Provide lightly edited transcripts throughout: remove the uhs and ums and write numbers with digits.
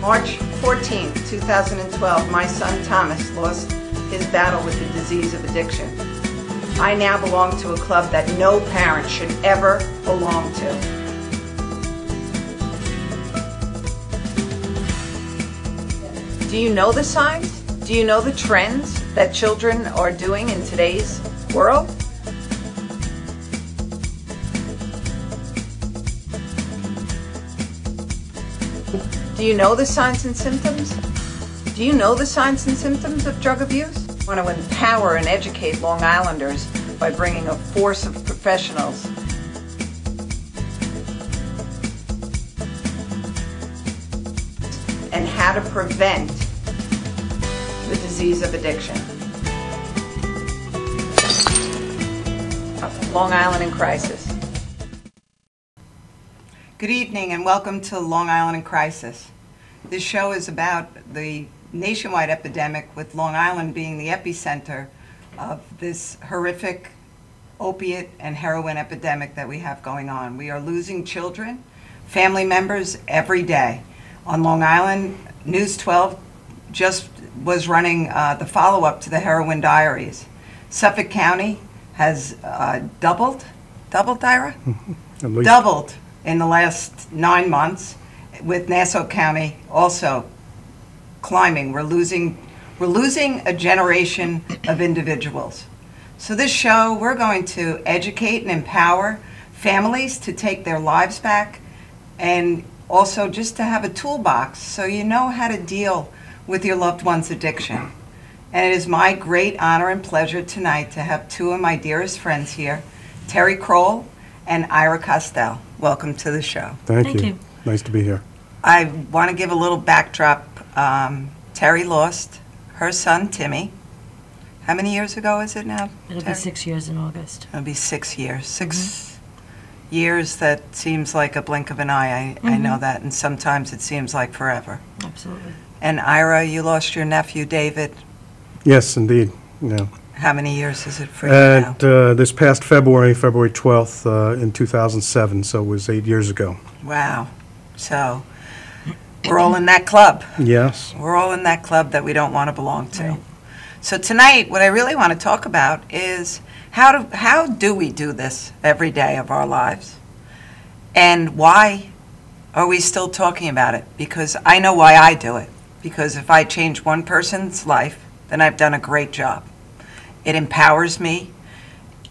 March 14, 2012, my son Thomas lost his battle with the disease of addiction. I now belong to a club that no parent should ever belong to. Do you know the signs? Do you know the trends that children are doing in today's world? Do you know the signs and symptoms? Do you know the signs and symptoms of drug abuse? I want to empower and educate Long Islanders by bringing a force of professionals and how to prevent the disease of addiction. Long Island in Crisis. Good evening and welcome to Long Island in Crisis. This show is about the nationwide epidemic, with Long Island being the epicenter of this horrific opiate and heroin epidemic that we have going on. We are losing children, family members every day. On Long Island, News 12 just was running the follow-up to the heroin diaries. Suffolk County has doubled, Ira? Doubled in the last 9 months, with Nassau County also climbing. We're losing a generation of individuals. So this show, we're going to educate and empower families to take their lives back, and also just to have a toolbox so you know how to deal with your loved one's addiction. And it is my great honor and pleasure tonight to have two of my dearest friends here, Terry Kroll and Ira Costell. Welcome to the show. Thank you. Nice to be here. I want to give a little backdrop. Terry lost her son, Timmy. How many years ago is it now? It'll be 6 years in August. It'll be 6 years. Six years that seems like a blink of an eye. I know that, and sometimes it seems like forever. Absolutely. And Ira, you lost your nephew, David. Yes, indeed. Yeah. How many years is it for you now? This past February 12th, in 2007, so it was 8 years ago. Wow. So we're all in that club. Yes. We're all in that club that we don't want to belong to. Right. So tonight, what I really want to talk about is how do we do this every day of our lives? And why are we still talking about it? Because I know why I do it. Because if I change one person's life, then I've done a great job. It empowers me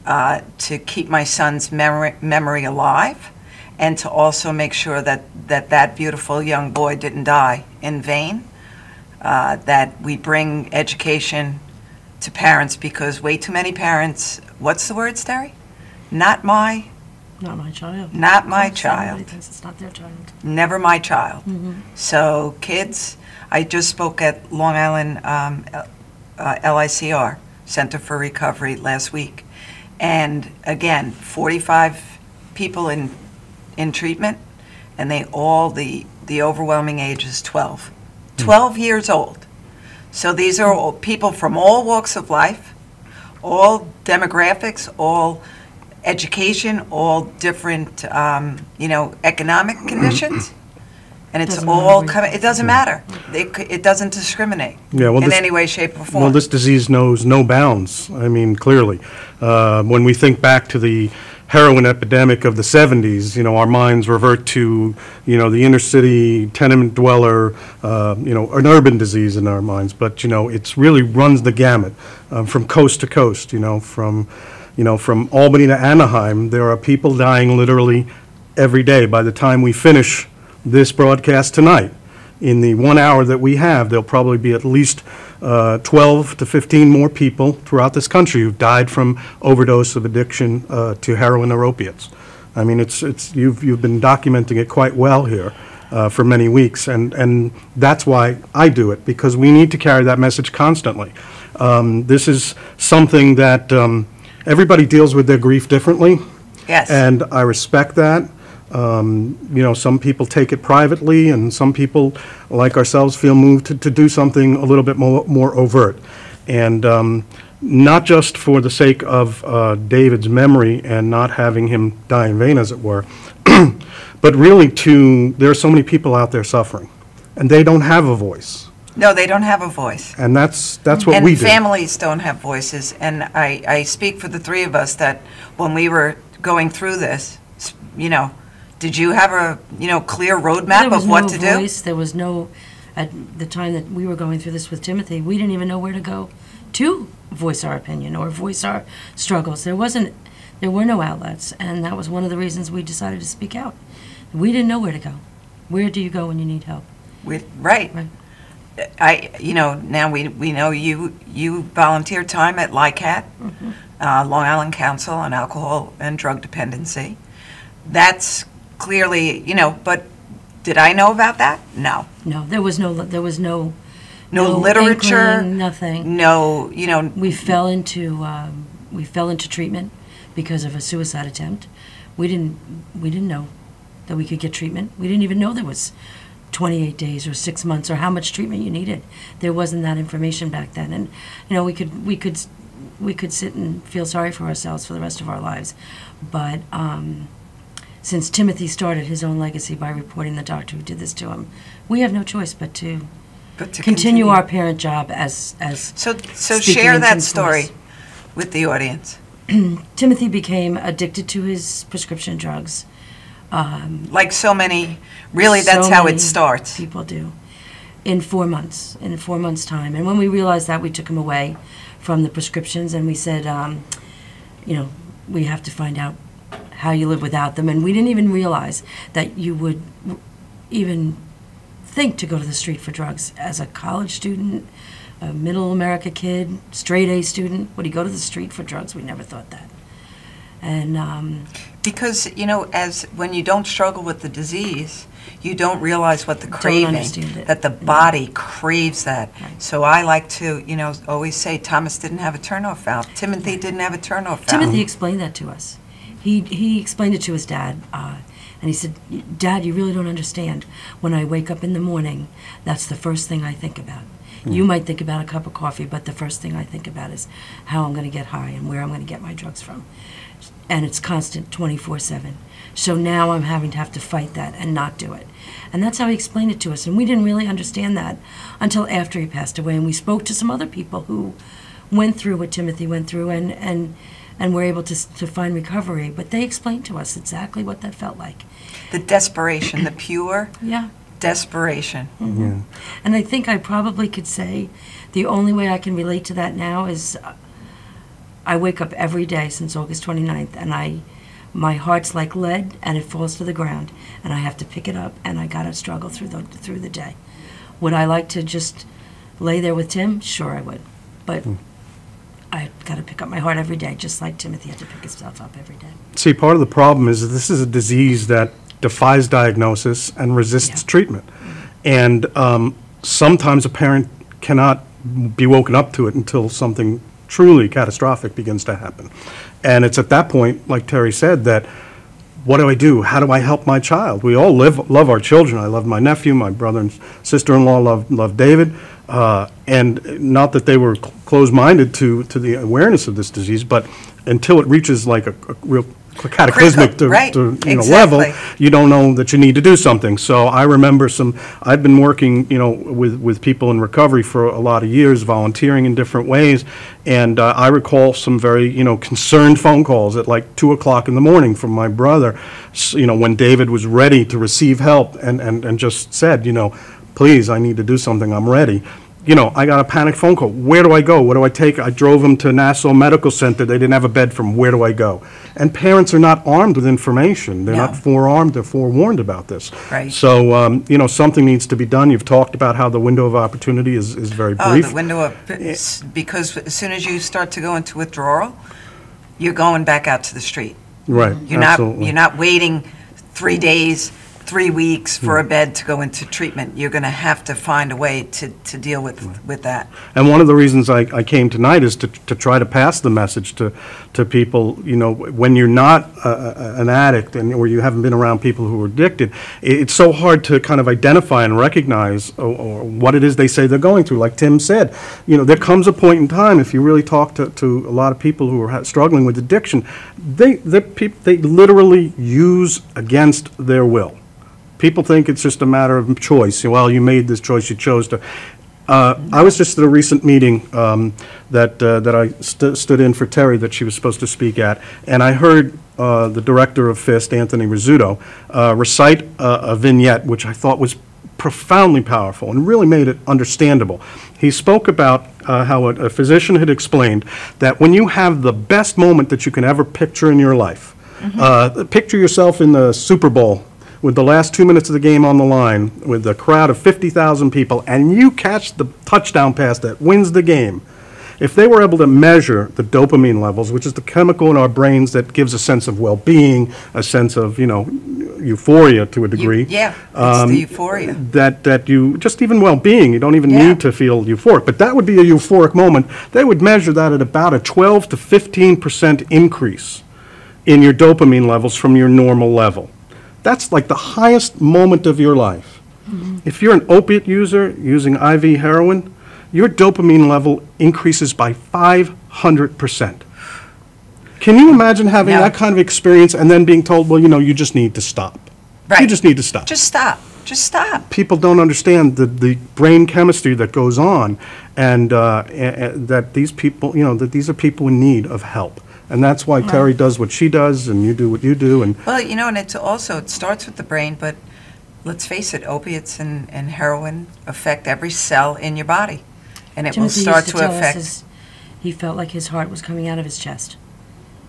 to keep my son's memory alive, and to also make sure that beautiful young boy didn't die in vain, that we bring education to parents, because way too many parents, what's the word, Terry? Not my child. Not my child. Somebody thinks it's not their child. Never my child. So kids, I just spoke at Long Island LICR, Center for Recovery, last week. And again, 45 people in treatment, and they all, the overwhelming age is 12. 12 years old. So these are all people from all walks of life, all demographics, all education, all different, economic conditions. And it's all coming, it doesn't matter. It doesn't discriminate in any way, shape, or form. Well, this disease knows no bounds, I mean, clearly. When we think back to the heroin epidemic of the 70s, our minds revert to, the inner city tenement dweller, an urban disease in our minds. But, it's really runs the gamut from coast to coast, from Albany to Anaheim. There are people dying literally every day. By the time we finish this broadcast tonight, in the 1 hour that we have, there'll probably be at least 12 to 15 more people throughout this country who've died from overdose of addiction to heroin or opiates. I mean, you've been documenting it quite well here for many weeks, and that's why I do it, because we need to carry that message constantly. This is something that everybody deals with their grief differently. Yes. And I respect that. Some people take it privately, and some people, like ourselves, feel moved to do something a little bit more overt. And not just for the sake of David's memory and not having him die in vain, as it were, but really there are so many people out there suffering. and they don't have a voice. No, they don't have a voice. And that's what And we do. families don't have voices. And I speak for the three of us that when we were going through this, you know, did you have a, you know, clear roadmap of what to do? There was no voice. There was no, at the time that we were going through this with Timothy, we didn't even know where to go to voice our opinion or voice our struggles. There were no outlets, and that was one of the reasons we decided to speak out. We didn't know where to go. Where do you go when you need help? Right. You know, now we know you volunteer time at LICAT, Long Island Council on Alcohol and Drug Dependency. That's clearly, you know, but did I know about that? No. No, there was no literature, inkling, nothing. no, you know. We fell into treatment because of a suicide attempt. We didn't know that we could get treatment. We didn't even know there was 28 days or 6 months or how much treatment you needed. There wasn't that information back then, and you know we could sit and feel sorry for ourselves for the rest of our lives, but since Timothy started his own legacy by reporting the doctor who did this to him, we have no choice but to continue our parent job as So speaking share in that Tim's story voice. with the audience. Timothy became addicted to his prescription drugs. Like so many, really, that's So how many it starts. People do. In 4 months, in 4 months' time. And when we realized that, we took him away from the prescriptions and we said, you know, we have to find out how you live without them. And we didn't even realize that you would even think to go to the street for drugs. As a college student, a middle America kid, straight A student, would he go to the street for drugs? We never thought that. And Because, you know, as when you don't struggle with the disease, you don't realize what the craving, understand it. that the body craves that. Right. So I like to, you know, always say Thomas didn't have a turnoff valve. Timothy didn't have a turnoff valve. Timothy explained that to us. He explained it to his dad, and he said, "Dad, you really don't understand. When I wake up in the morning, that's the first thing I think about. You might think about a cup of coffee, but the first thing I think about is how I'm going to get high and where I'm going to get my drugs from. And it's constant 24/7. So now I'm having to have to fight that and not do it." And that's how he explained it to us. And we didn't really understand that until after he passed away. And we spoke to some other people who went through what Timothy went through and were able to find recovery. But they explained to us exactly what that felt like. The desperation, the pure Yeah. desperation. Yeah. And I think I probably could say the only way I can relate to that now is I wake up every day since August 29th, and my heart's like lead, and it falls to the ground, and I have to pick it up, and I gotta struggle through the day. Would I like to just lay there with Tim? Sure, I would, but I gotta pick up my heart every day, just like Timothy had to pick himself up every day. See, part of the problem is that this is a disease that defies diagnosis and resists treatment. And sometimes a parent cannot be woken up to it until something truly catastrophic begins to happen. And it's at that point, like Terry said, that what do I do? How do I help my child? We all love our children. I love my nephew, my brother and sister-in-law love David. And not that they were closed-minded to the awareness of this disease, but until it reaches like a real cataclysmic Right, level, exactly. you don't know that you need to do something. So I remember I've been working, with people in recovery for a lot of years, volunteering in different ways, and I recall some very, concerned phone calls at like 2 o'clock in the morning from my brother, when David was ready to receive help and just said, please, I need to do something, I'm ready. I got a panic phone call. Where do I go? What do I take? I drove him to Nassau Medical Center. They didn't have a bed for him. Where do I go? And parents are not armed with information. They're No. not forearmed. They're forewarned about this. Right. So, something needs to be done. You've talked about how the window of opportunity is very Oh, brief. the window of, because as soon as you start to go into withdrawal, you're going back out to the street. Right, absolutely. You're not waiting 3 days, 3 weeks for a bed to go into treatment. You're going to have to find a way to deal with that. And one of the reasons I came tonight is to try to pass the message to people, when you're not an addict or you haven't been around people who are addicted, it's so hard to kind of identify and recognize or what it is they say they're going through. Like Tim said, there comes a point in time, if you really talk to a lot of people who are struggling with addiction, they literally use against their will. People think it's just a matter of choice. Well, you made this choice, you chose to. I was just at a recent meeting that I stood in for Terry that she was supposed to speak at, and I heard the director of FIST, Anthony Rizzuto, recite a vignette which I thought was profoundly powerful and really made it understandable. He spoke about how a physician had explained that when you have the best moment that you can ever picture in your life, picture yourself in the Super Bowl with the last 2 minutes of the game on the line, with a crowd of 50,000 people, and you catch the touchdown pass that wins the game. If they were able to measure the dopamine levels, which is the chemical in our brains that gives a sense of well-being, a sense of, euphoria to a degree. It's the euphoria. That you, just even well-being, you don't even need to feel euphoric, but that would be a euphoric moment. They would measure that at about a 12 to 15% increase in your dopamine levels from your normal level. That's like the highest moment of your life. If you're an opiate user using IV heroin, your dopamine level increases by 500%. Can you imagine having that kind of experience and then being told, well, you just need to stop? Right. You just need to stop. Just stop. Just stop. People don't understand the brain chemistry that goes on, and that these people, that these are people in need of help. And that's why Terry does what she does, and you do what you do. And well, and it starts with the brain, but let's face it, opiates and heroin affect every cell in your body, and it will start to affect. He felt like his heart was coming out of his chest.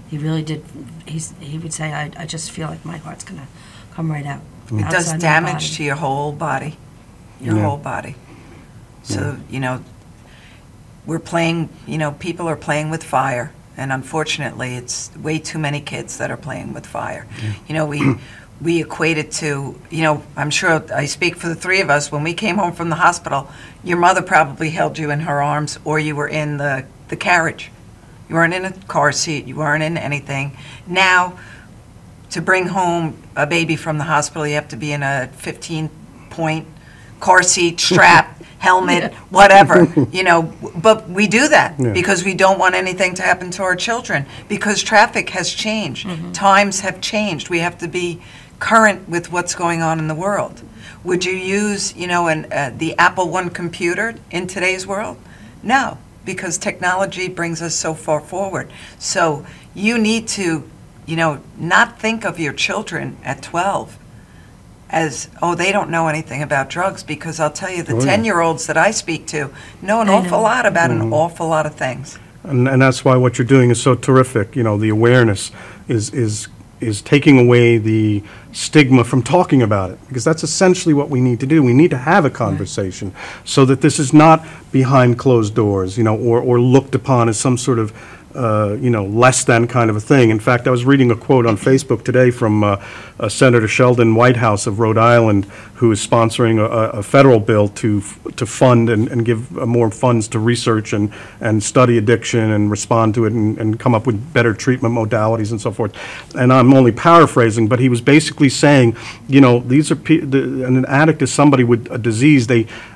He really did. He would say, I just feel like my heart's going to come right out. It does damage to your whole body, whole body. So, we're playing, people are playing with fire. And unfortunately, it's way too many kids that are playing with fire. We equate it to, I'm sure I speak for the three of us, when we came home from the hospital, your mother probably held you in her arms, or you were in the carriage. You weren't in a car seat, you weren't in anything. Now, to bring home a baby from the hospital, you have to be in a 15-point car seat, strap, helmet, whatever, but we do that because we don't want anything to happen to our children, because traffic has changed. Times have changed. We have to be current with what's going on in the world. Would you use, the Apple I computer in today's world? No, because technology brings us so far forward. So you need to, not think of your children at 12 as, they don't know anything about drugs, because I'll tell you, the 10-year-olds that I speak to know an awful lot about an awful lot of things. And that's why what you're doing is so terrific. The awareness is taking away the stigma from talking about it, because that's essentially what we need to do. We need to have a conversation so that this is not behind closed doors, or looked upon as some sort of less than kind of a thing. In fact, I was reading a quote on Facebook today from Senator Sheldon Whitehouse of Rhode Island, who is sponsoring a federal bill to fund and give more funds to research and study addiction and respond to it and come up with better treatment modalities and so forth. And I'm only paraphrasing, but he was basically saying, these are an addict is somebody with a disease.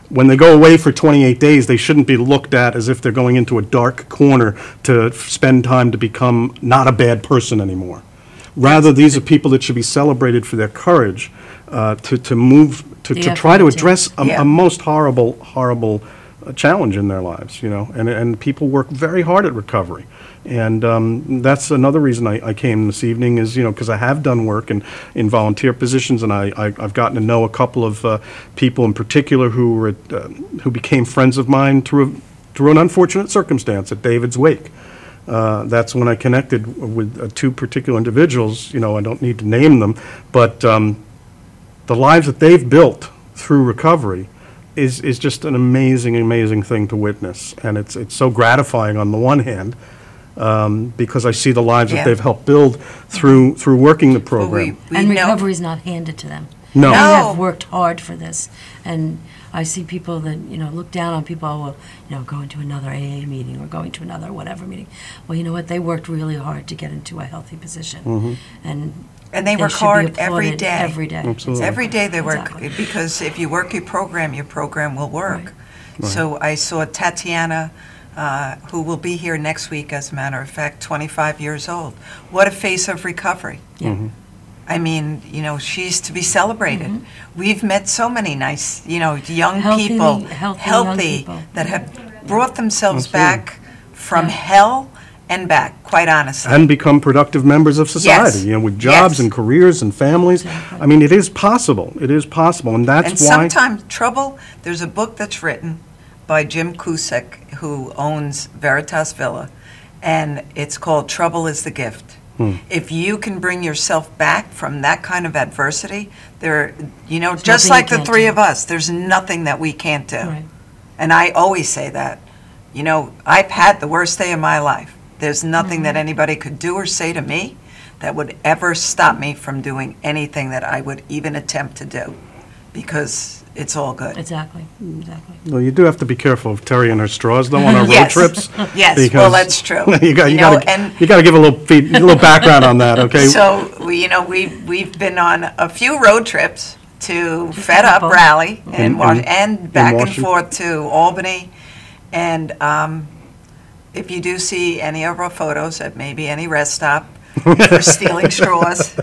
When they go away for 28 days, they shouldn't be looked at as if they're going into a dark corner to spend time to become not a bad person anymore. Rather, these are people that should be celebrated for their courage to try to address a most horrible challenge in their lives, and people work very hard at recovery. And that's another reason I came this evening is, because I have done work in volunteer positions, and I've gotten to know a couple of people in particular who became friends of mine through an unfortunate circumstance at David's wake. That's when I connected with two particular individuals. I don't need to name them, but the lives that they've built through recovery is just an amazing thing to witness. And it's so gratifying on the one hand, because I see the lives that they've helped build through working the program. And recovery is not handed to them. No. They have worked hard for this. And I see people that, look down on people, going to another AA meeting or going to another whatever meeting. Well, you know what? They worked really hard to get into a healthy position. And they work hard every day. Every day. Absolutely. Every day they work, because if you work your program will work. Right. So I saw Tatiana, who will be here next week, as a matter of fact, 25 years old. What a face of recovery. I mean, you know, she's to be celebrated. We've met so many nice, you know, young Healthy people, young people. that have brought themselves Absolutely. back from hell and back, quite honestly. And become productive members of society, Yes. you know, with jobs Yes. and careers and families. I mean, it is possible. It is possible, and that's And why. sometimes trouble, there's a book that's written by Jim Cusick, who owns Veritas Villa, and it's called Trouble is the Gift. If you can bring yourself back from that kind of adversity, there, you know, just nothing like you the can't three do. of us, there's nothing that we can't do. Right. And I always say that. You know, I've had the worst day of my life. There's nothing that anybody could do or say to me that would ever stop me from doing anything that I would even attempt to do, because it's all good. Exactly. Exactly. Well, you do have to be careful of Terry and her straws, though, on our road Yes. trips. Yes, because well, that's true. you got You you know, got and- to give a little background on that, okay? So, we, you know, we've been on a few road trips to Fed Up Wonderful. Raleigh In- and back and Washington. forth to Albany. And if you do see any of our photos at maybe any rest stop for stealing straws,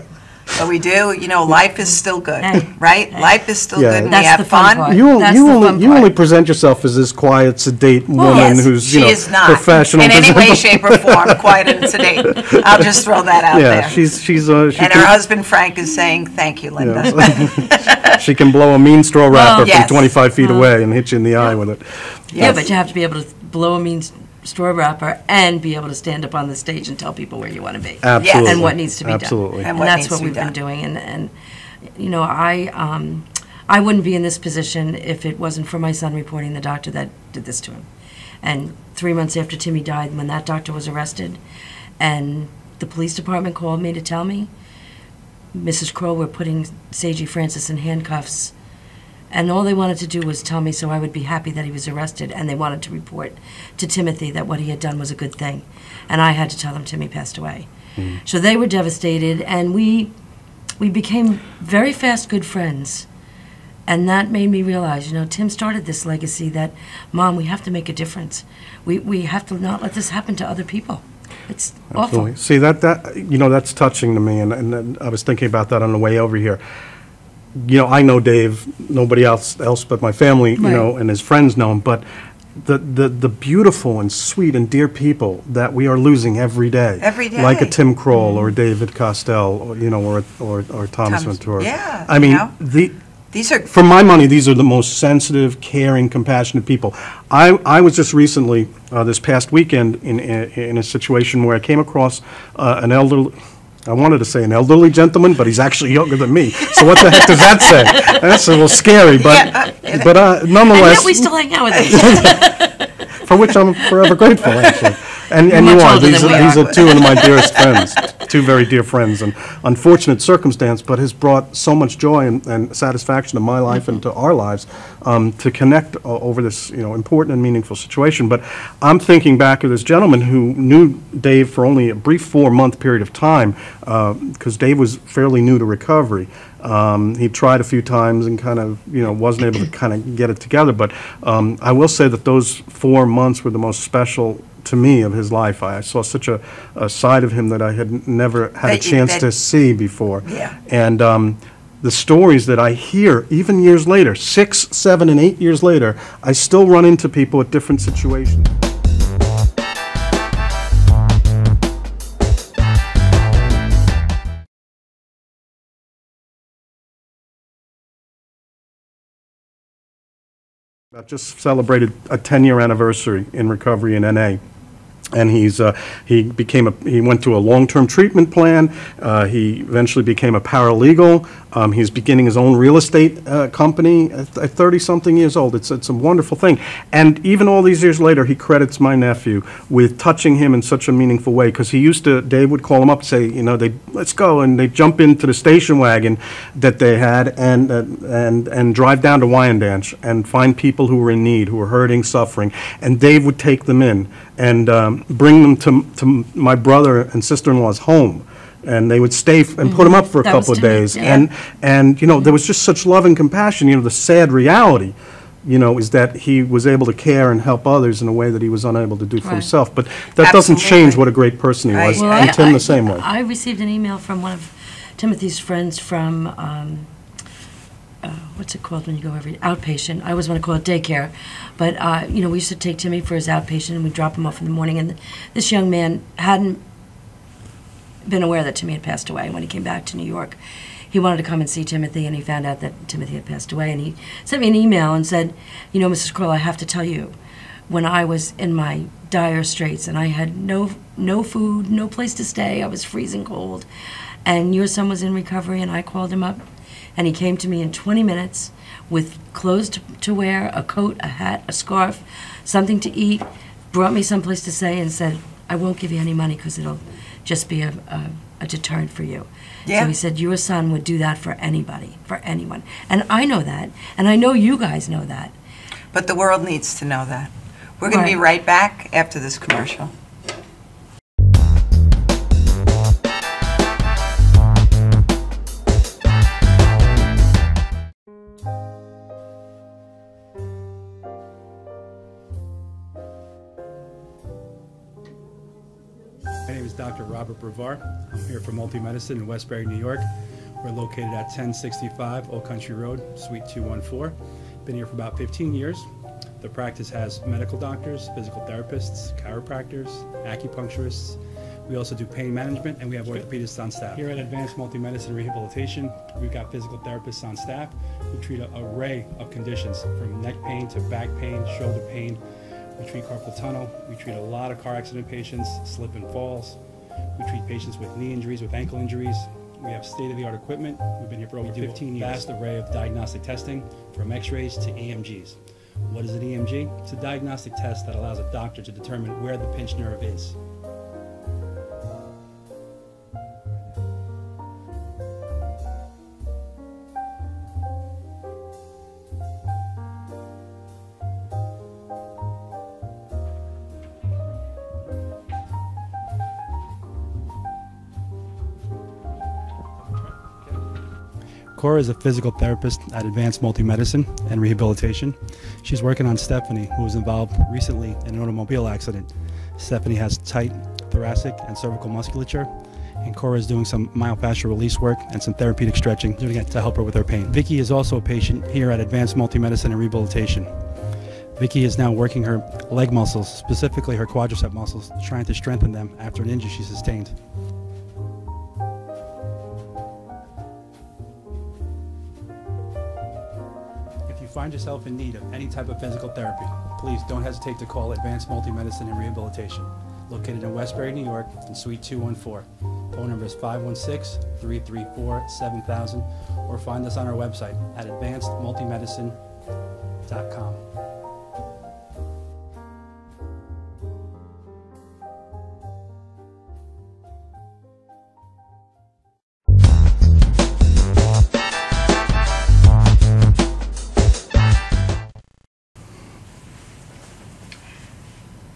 but we do, you know, life is still good, Hey, right? hey. Life is still Yeah. good and we That's have the fun fun. part. You, That's you the only fun you part. only present yourself as this quiet, sedate woman Yes, who's she is not professional. in any way, shape, or form quiet and sedate. I'll just throw that out Yeah, there. she And her can, husband Frank is saying, "Thank you, Linda." she can blow a mean straw wrapper from Yes. 25 feet away and hit you in the eye with it. Yeah, but you have to be able to blow a mean straw wrapper and be able to stand up on the stage and tell people where you want to be. Absolutely. And what needs to be Absolutely. done. And what that's needs what to be we've been done. doing. And you know, I wouldn't be in this position if it wasn't for my son reporting the doctor that did this to him. And 3 months after Timmy died, when that doctor was arrested, and the police department called me to tell me, Mrs. Crow were putting Seiji Francis in handcuffs, and all they wanted to do was tell me so I would be happy that he was arrested, and they wanted to report to Timothy that what he had done was a good thing. And I had to tell them Timmy passed away. So they were devastated, and we became very fast good friends. And that made me realize, you know, Tim started this legacy that, Mom, we have to make a difference. We have to not let this happen to other people. It's awful. Absolutely. See, that's touching to me, and I was thinking about that on the way over here. You know, I know Dave, nobody else but my family, you Right. know, and his friends know him, but the beautiful and sweet and dear people that we are losing every day. Every day. Like a Tim Kroll or David Costell, or, you know, or Thomas Ventura. Yeah, I you mean, know. These are for my money, these are the most sensitive, caring, compassionate people. I was just recently, this past weekend, in a situation where I came across an elderly, I wanted to say an elderly gentleman, but he's actually younger than me. So what the heck does that say? That's a little scary, but Yeah, but And nonetheless, yet we still hang out with him. for which I'm forever grateful, actually. And You're you much are. older These than we are are. two of my dearest friends, two very dear friends, and unfortunate circumstance, but has brought so much joy and satisfaction to my life and to our lives to connect over this, you know, important and meaningful situation. But I'm thinking back of this gentleman who knew Dave for only a brief 4-month period of time, because Dave was fairly new to recovery. He tried a few times and kind of, you know, wasn't able to kind of get it together. But I will say that those 4 months were the most special to me of his life. I saw such a side of him that I had never had a That you- chance that- to see before. Yeah. And the stories that I hear, even years later, 6, 7, and 8 years later, I still run into people at different situations. I just celebrated a 10-year anniversary in recovery in NA. And he went to a long-term treatment plan. He eventually became a paralegal. He's beginning his own real estate company at 30-something years old. It's a wonderful thing. And even all these years later, he credits my nephew with touching him in such a meaningful way, because Dave would call him up and say, you know, let's go, and they'd jump into the station wagon that they had and drive down to Wyandanch and find people who were in need, who were hurting, suffering, and Dave would take them in and bring them to my brother and sister-in-law's home. And they would stay and put them up for a That was couple of Timmy, days. yeah. And you know, there was just such love and compassion. You know, the sad reality, you know, is that he was able to care and help others in a way that he was unable to do for Right. himself. But that doesn't Absolutely. change what a great person he was. Right. Well, And Tim the same way. I received an email from one of Timothy's friends from, what's it called when you go every, outpatient. I always want to call it daycare. But, you know, we used to take Timmy for his outpatient, and we'd drop him off in the morning. And this young man hadn't been aware that Timmy had passed away. When he came back to New York, he wanted to come and see Timothy, and he found out that Timothy had passed away. And he sent me an email and said, you know, Mrs. Kroll, I have to tell you, when I was in my dire straits and I had no food, no place to stay, I was freezing cold, and your son was in recovery, and I called him up, and he came to me in 20 minutes with clothes to wear, a coat, a hat, a scarf, something to eat, brought me someplace to stay, and said, I won't give you any money because it'll just be a deterrent for you. Yeah. So he said, your son would do that for anybody, for anyone. And I know that, and I know you guys know that. But the world needs to know that. We're going to be right back after this commercial. My name is Dr. Robert Brevard. I'm here for Multi-Medicine in Westbury, New York. We're located at 1065 Old Country Road, Suite 214. Been here for about 15 years. The practice has medical doctors, physical therapists, chiropractors, acupuncturists. We also do pain management, and we have orthopedists on staff. Here at Advanced Multi-Medicine Rehabilitation, we've got physical therapists on staff who treat an array of conditions, from neck pain to back pain, shoulder pain. We treat carpal tunnel. We treat a lot of car accident patients, slip and falls. We treat patients with knee injuries, with ankle injuries. We have state-of-the-art equipment. We've been here for over 15 years. Vast array of diagnostic testing, from x-rays to EMGs. What is an EMG? It's a diagnostic test that allows a doctor to determine where the pinched nerve is. Cora is a physical therapist at Advanced Multi-Medicine and Rehabilitation. She's working on Stephanie, who was involved recently in an automobile accident. Stephanie has tight thoracic and cervical musculature, and Cora is doing some myofascial release work and some therapeutic stretching, doing it to help her with her pain. Vicky is also a patient here at Advanced Multi-Medicine and Rehabilitation. Vicky is now working her leg muscles, specifically her quadricep muscles, trying to strengthen them after an injury she sustained. If you find yourself in need of any type of physical therapy, please don't hesitate to call Advanced Multi-Medicine and Rehabilitation, located in Westbury, New York, in Suite 214. Phone number is 516-334-7000, or find us on our website at advancedmultimedicine.com.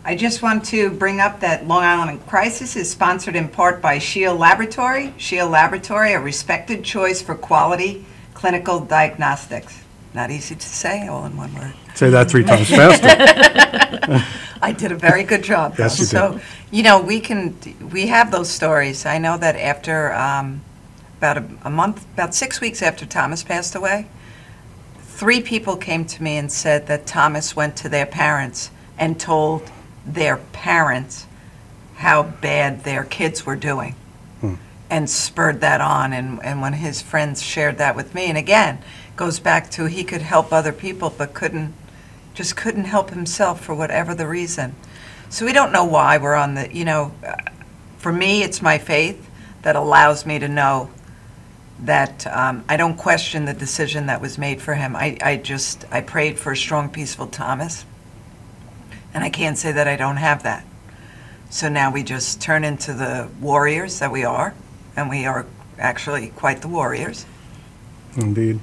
I just want to bring up that Long Island in Crisis is sponsored in part by Shield Laboratory. Shield Laboratory, a respected choice for quality clinical diagnostics. Not easy to say, all in one word. Say that 3 times faster. I did a very good job. Yes, you so, did. you know, we have those stories. I know that after about 6 weeks after Thomas passed away, 3 people came to me and said that Thomas went to their parents and told their parents how bad their kids were doing, and spurred that on. And when his friends shared that with me, and again, goes back to he could help other people but just couldn't help himself for whatever the reason. So we don't know why we're on the, you know, for me it's my faith that allows me to know that I don't question the decision that was made for him. I prayed for a strong, peaceful Thomas. And I can't say that I don't have that. So now we just turn into the warriors that we are, and we are actually quite the warriors. Indeed.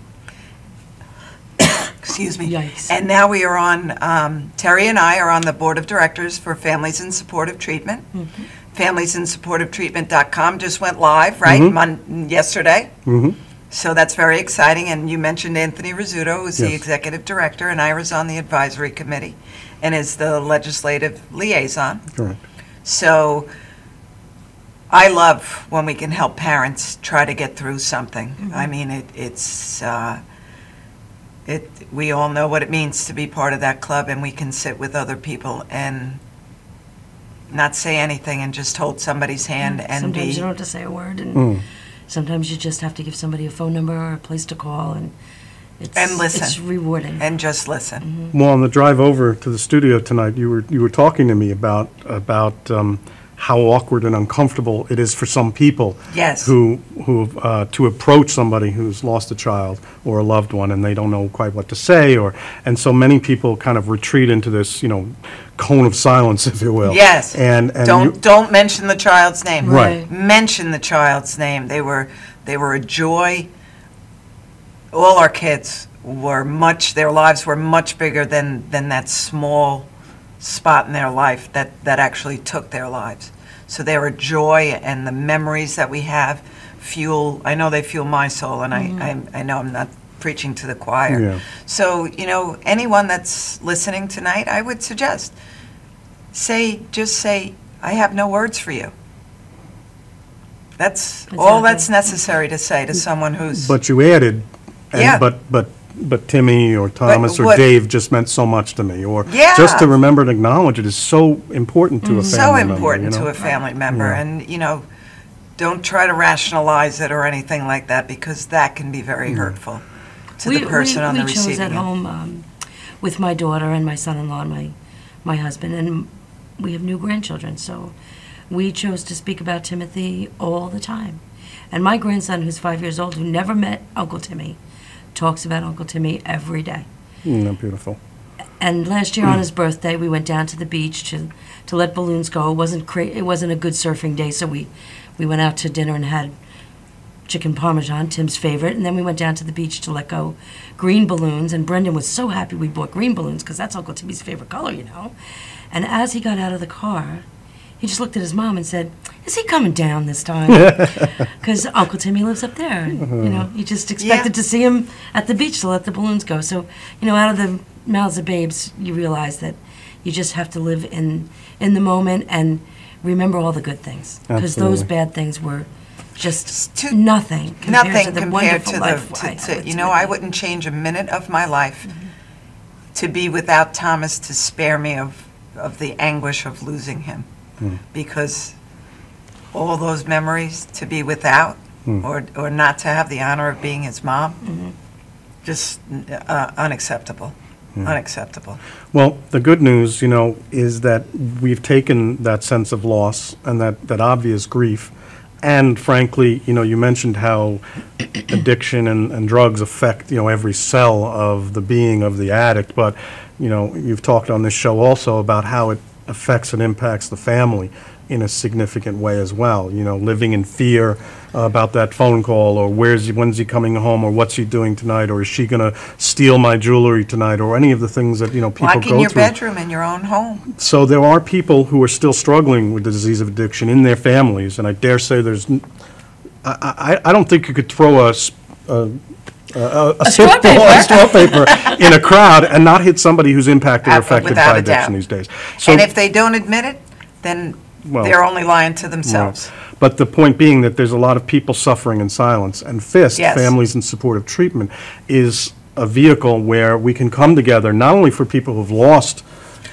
Excuse me. Yikes. And now we are on, Terry and I are on the board of directors for Families in Supportive Treatment. Mm-hmm. FamiliesInSupportiveTreatment.com just went live, right, yesterday. Mm-hmm. So that's very exciting. And you mentioned Anthony Rizzuto, who's the Yes. executive director, and Ira's on the advisory committee and is the legislative liaison. Correct. So I love when we can help parents try to get through something. I mean, we all know what it means to be part of that club, and we can sit with other people and not say anything and just hold somebody's hand and sometimes be. you don't have to say a word, and sometimes you just have to give somebody a phone number or a place to call, and listen. It's rewarding. And just listen. Well, on the drive over to the studio tonight, you were talking to me about how awkward and uncomfortable it is for some people. Yes. Who to approach somebody who's lost a child or a loved one, and they don't know quite what to say, and so many people kind of retreat into this, cone of silence, if you will. Yes. And don't mention the child's name. Right. Mention the child's name. They were a joy. All our kids their lives were much bigger than that small spot in their life that actually took their lives. So they were joy, and the memories that we have I know they fuel my soul, and I know I'm not preaching to the choir. Yeah. So, anyone that's listening tonight, I would suggest, just say, I have no words for you. That's all that's necessary to say to someone who's... But you added, Yeah. But Timmy or Thomas or what- Dave just meant so much to me, or Yeah. just to remember and acknowledge it is so important to a family so member. important to a family member, Yeah. and don't try to rationalize it or anything like that, because that can be very hurtful to the person on the we receiving chose at end. home with my daughter and my son-in-law and my husband, and we have new grandchildren, so we chose to speak about Timothy all the time. And my grandson, who's 5 years old, who never met Uncle Timmy, talks about Uncle Timmy every day. Isn't that beautiful? And last year on his birthday, we went down to the beach to let balloons go. It wasn't a good surfing day, so we went out to dinner and had chicken parmesan, Tim's favorite, and then we went down to the beach to let go green balloons. And Brendan was so happy we bought green balloons because that's Uncle Timmy's favorite color, And as he got out of the car, he just looked at his mom and said, "Is he coming down this time?" Because Uncle Timmy lives up there. And, you just expected to see him at the beach to let the balloons go. So, out of the mouths of babes, you realize that you just have to live in the moment and remember all the good things. Because those Absolutely. bad things were just nothing compared to the wonderful life I had with I wouldn't change a minute of my life to be without Thomas, to spare me of the anguish of losing him. Because all those memories to be without, or not to have the honor of being his mom, just unacceptable. Unacceptable. Well, the good news, is that we've taken that sense of loss and that obvious grief, and frankly, you mentioned how addiction and drugs affect, every cell of the being of the addict, but, you've talked on this show also about how it affects and impacts the family in a significant way as well. Living in fear about that phone call, or when's he coming home, or what's he doing tonight, or is she going to steal my jewelry tonight, or any of the things that people Like go in your through. bedroom in your own home. So there are people who are still struggling with the disease of addiction in their families, and I dare say I don't think you could throw a straw paper in a crowd and not hit somebody who's impacted or affected Without by a doubt. addiction these days. So, And if they don't admit it, then they're only lying to themselves. right. But the point being that there's a lot of people suffering in silence, and FIST, Yes. Families in Supportive Treatment, is a vehicle where we can come together, not only for people who've lost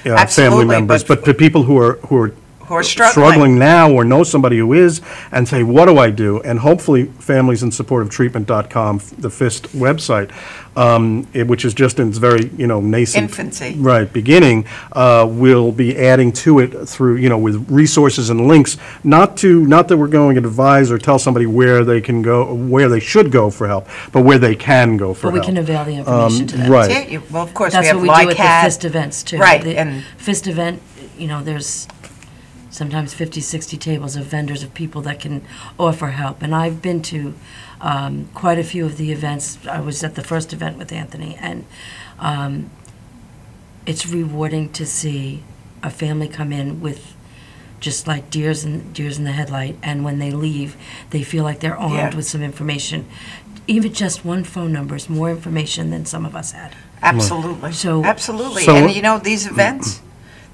family Absolutely, members, but but for people who are Who are struggling. now, or know somebody who is, and say, what do I do? And hopefully, familiesinsupportivetreatment.com, the FIST website, which is just in its very, nascent. Infancy. Right, beginning, will be adding to it through, with resources and links, not that we're going to advise or tell somebody where they can go, where they should go for help, but where they can go for But we help. can avail the information to them. right. Yeah, well, of course, That's we have what we do at the LICAT. FIST events, too. Right, The and- FIST event, there's sometimes 50, 60 tables of vendors, of people that can offer help. And I've been to quite a few of the events. I was at the first event with Anthony, and it's rewarding to see a family come in with just like deers in the headlight, and when they leave, they feel like they're armed Yeah. with some information. Even just one phone number is more information than some of us had. Absolutely. So- Absolutely. So- And these events,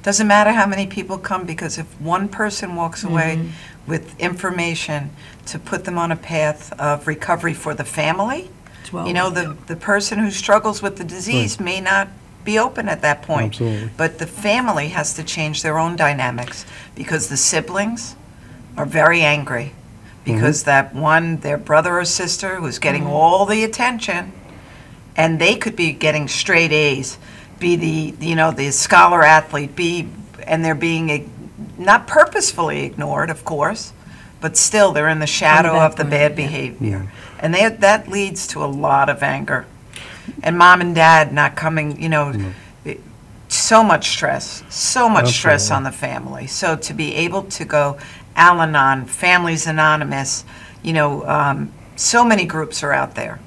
Doesn't matter how many people come, because if one person walks away with information to put them on a path of recovery for the family, you know, the person who struggles with the disease may not be open at that point. Absolutely. But the family has to change their own dynamics, because the siblings are very angry because that one, their brother or sister who's getting all the attention, and they could be getting straight A's, be the, you know, the scholar athlete, and they're being not purposefully ignored, of course, but still they're in the shadow of the bad behavior. And that leads to a lot of anger. And mom and dad not coming, you know, so much stress on the family. So to be able to go Al-Anon, Families Anonymous, you know, so many groups are out there.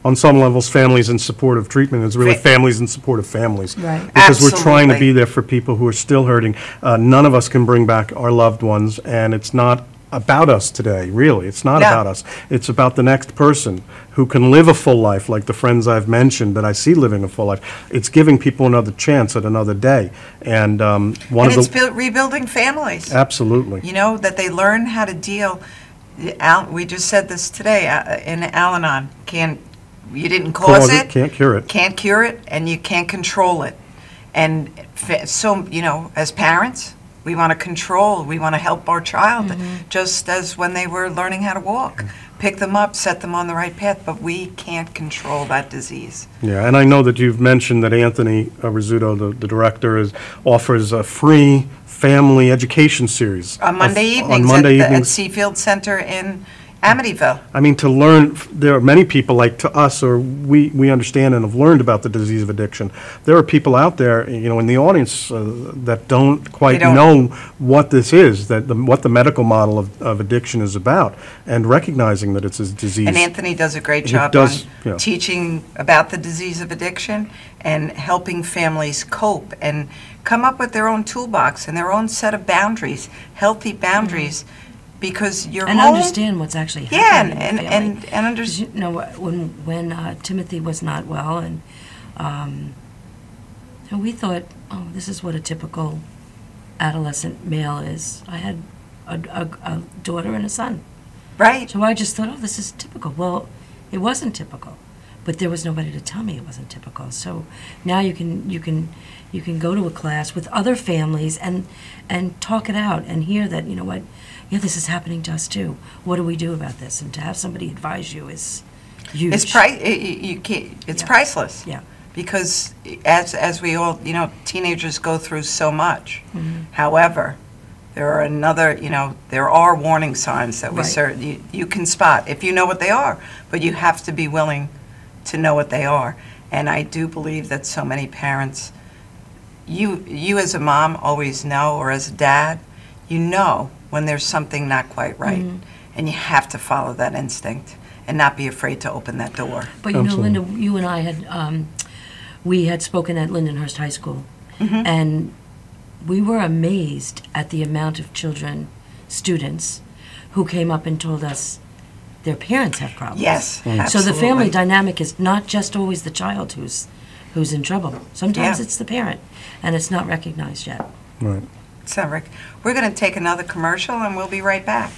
On some levels, Families in Support of Treatment is really Families in Support of Families. Right. Because we're trying to be there for people who are still hurting. None of us can bring back our loved ones, and it's not about us today, really. It's not about us. It's about the next person who can live a full life, like the friends I've mentioned that I see living a full life. It's giving people another chance at another day. And rebuilding families. Absolutely. You know, that they learn how to deal. We just said this today in Al-Anon. You didn't cause it. Can't cure it. Can't cure it, and you can't control it. And so, you know, as parents, we want to control, we want to help our child, just as when they were learning how to walk. Pick them up, set them on the right path, but we can't control that disease. Yeah, and I know that you've mentioned that Anthony Rizzuto, the director, offers a free family education series. On Monday evenings at Seafield Center in Amityville. I mean, to learn, there are many people like to us, or we understand and have learned about the disease of addiction. There are people out there, you know, in the audience that don't quite know what this is, what the medical model of addiction is about, and recognizing that it's a disease. And Anthony does a great job on teaching about the disease of addiction and helping families cope and come up with their own toolbox and their own set of boundaries, healthy boundaries. Because you're and home. Understand what's actually happening. And understand. You know, when Timothy was not well, and we thought, oh, this is what a typical adolescent male is. I had a daughter and a son. Right. So I just thought, oh, this is typical. Well, it wasn't typical, but there was nobody to tell me it wasn't typical. So now you can go to a class with other families and talk it out and hear that, you know what, yeah, this is happening to us too. What do we do about this? And to have somebody advise you is huge. It's priceless. Yeah. Because as we all, you know, teenagers go through so much. However, there are warning signs that you can spot if you know what they are, but you have to be willing to know what they are. And I do believe that so many parents, you as a mom always know, or as a dad, you know when there's something not quite right, and you have to follow that instinct and not be afraid to open that door. But you know, Linda, you and I had we had spoken at Lindenhurst High School, and we were amazed at the amount of students, who came up and told us their parents have problems. Yes, absolutely. So the family dynamic is not just always the child who's in trouble. Sometimes it's the parent, and it's not recognized yet. Right. So, Rick, we're going to take another commercial, and we'll be right back.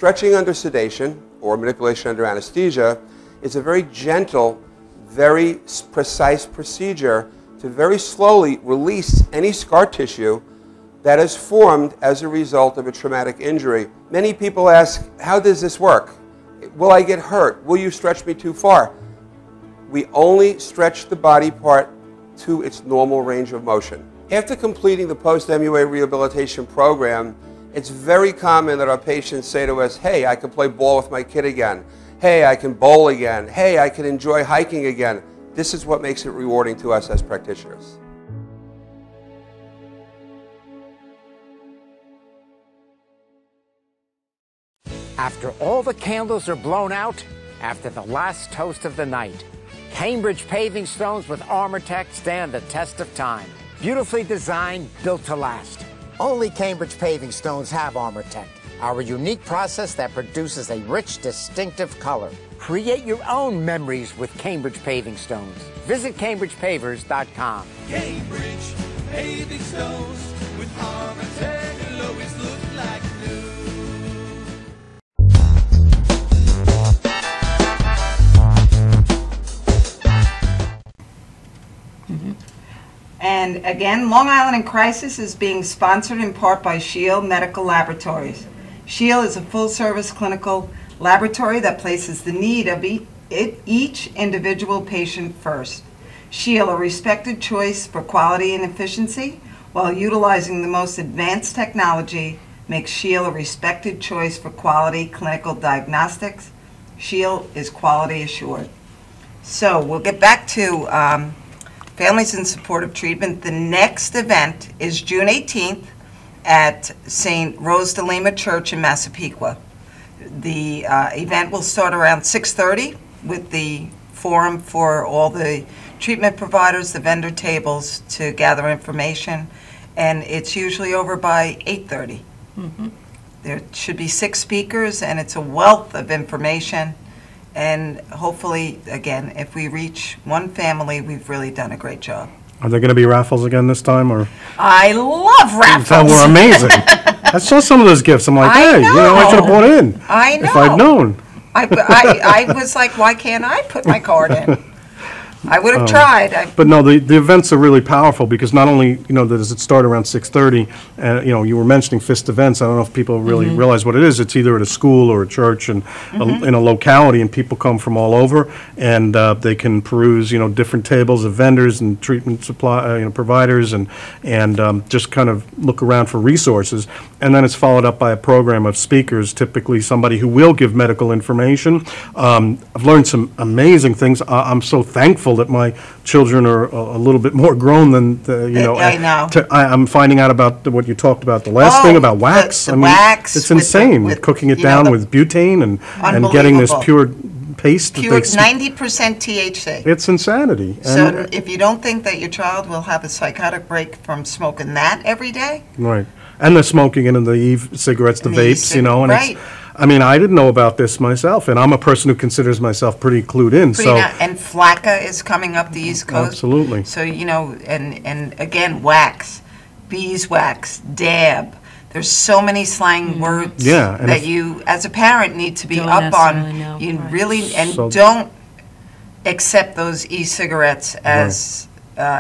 Stretching under sedation or manipulation under anesthesia is a very gentle, very precise procedure to very slowly release any scar tissue that is formed as a result of a traumatic injury. Many people ask, how does this work? Will I get hurt? Will you stretch me too far? We only stretch the body part to its normal range of motion. After completing the post-MUA rehabilitation program, it's very common that our patients say to us, hey, I can play ball with my kid again. Hey, I can bowl again. Hey, I can enjoy hiking again. This is what makes it rewarding to us as practitioners. After all the candles are blown out, after the last toast of the night, Cambridge paving stones with Armortec stand the test of time. Beautifully designed, built to last. Only Cambridge paving stones have Armortec, our unique process that produces a rich, distinctive color. Create your own memories with Cambridge paving stones. Visit CambridgePavers.com. Cambridge paving stones with Armortec will always look like new. And again, Long Island in Crisis is being sponsored in part by Shield Medical Laboratories. Shield is a full-service clinical laboratory that places the need of each individual patient first. Shield, a respected choice for quality and efficiency, while utilizing the most advanced technology, makes Shield a respected choice for quality clinical diagnostics. Shield is quality assured. So we'll get back to Families in Supportive Treatment. The next event is June 18th at St. Rose de Lima Church in Massapequa. The event will start around 6:30 with the forum for all the treatment providers, the vendor tables to gather information, and it's usually over by 8:30. There should be 6 speakers, and it's a wealth of information. And hopefully, again, if we reach one family, we've really done a great job. Are there going to be raffles again this time, or? I love raffles. That were amazing. I saw some of those gifts. I'm like, hey, you know, I should have bought in. I know. If I'd known. I was like, why can't I put my card in? I would have tried. But no, the events are really powerful because not only, you know, does it start around 6:30, you know, you were mentioning FIST events. I don't know if people really realize what it is. It's either at a school or a church and in a locality, and people come from all over, and they can peruse, you know, different tables of vendors and treatment supply, you know, providers, and just kind of look around for resources. And then it's followed up by a program of speakers, typically somebody who will give medical information. I've learned some amazing things. I'm so thankful that my children are a little bit more grown than, you know. I know. I'm finding out about what you talked about, the last thing about wax. The wax. It's insane, with cooking it down with butane and getting this pure paste. Pure 90% THC. It's insanity. So if you don't think that your child will have a psychotic break from smoking that every day. Right. And the smoking and the e-cigarettes, the vapes, you know. And right. I mean, I didn't know about this myself, and I'm a person who considers myself pretty clued in. And flakka is coming up the East Coast. Absolutely. So, you know, and again, wax, beeswax, dab. There's so many slang words that you, as a parent, need to be up on. You really, and don't accept those e-cigarettes as